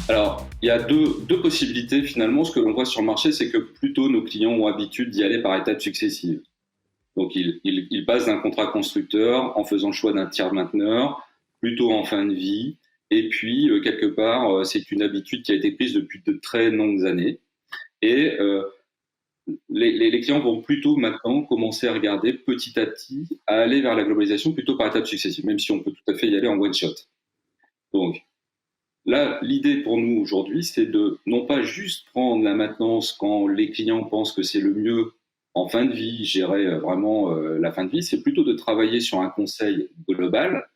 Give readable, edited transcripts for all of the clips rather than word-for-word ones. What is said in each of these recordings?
Alors, il y a deux possibilités finalement. Ce que l'on voit sur le marché, c'est que plutôt nos clients ont l'habitude d'y aller par étapes successives. Donc, ils passent d'un contrat constructeur en faisant le choix d'un tiers mainteneur, plutôt en fin de vie. Et puis, quelque part, c'est une habitude qui a été prise depuis de très longues années. Et les clients vont plutôt maintenant commencer à regarder petit à petit, à aller vers la globalisation plutôt par étapes successives, même si on peut tout à fait y aller en one shot. Donc, là, l'idée pour nous aujourd'hui, c'est de non pas juste prendre la maintenance quand les clients pensent que c'est le mieux en fin de vie, gérer vraiment la fin de vie, c'est plutôt de travailler sur un conseil global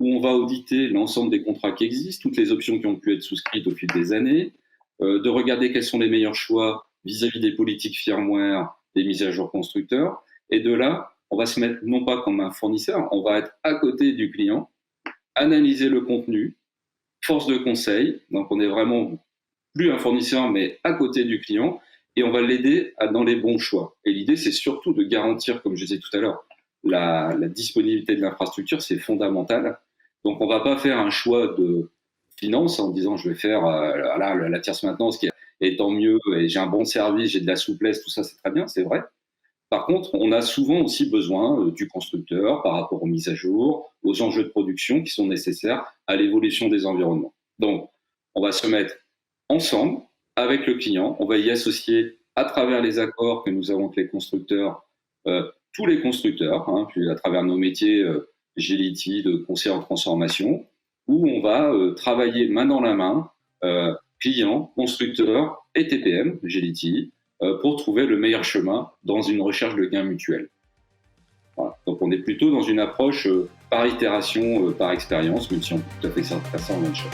où on va auditer l'ensemble des contrats qui existent, toutes les options qui ont pu être souscrites au fil des années, de regarder quels sont les meilleurs choix vis-à-vis des politiques firmware, des mises à jour constructeurs, et de là, on va se mettre non pas comme un fournisseur, on va être à côté du client, analyser le contenu, force de conseil, donc on est vraiment plus un fournisseur, mais à côté du client, et on va l'aider dans les bons choix. Et l'idée, c'est surtout de garantir, comme je disais tout à l'heure, la disponibilité de l'infrastructure, c'est fondamental. Donc on ne va pas faire un choix de finance en disant je vais faire la tierce maintenance qui est tant mieux, et j'ai un bon service, j'ai de la souplesse, tout ça c'est très bien, c'est vrai. Par contre, on a souvent aussi besoin du constructeur par rapport aux mises à jour, aux enjeux de production qui sont nécessaires à l'évolution des environnements. Donc, on va se mettre ensemble avec le client, on va y associer à travers les accords que nous avons avec les constructeurs, tous les constructeurs, puis à travers nos métiers Agility, de conseil en transformation, où on va travailler main dans la main, client, constructeur et TPM, Agility, pour trouver le meilleur chemin dans une recherche de gains mutuels. Voilà. Donc on est plutôt dans une approche par itération, par expérience, même si on peut tout à fait faire ça en one shot.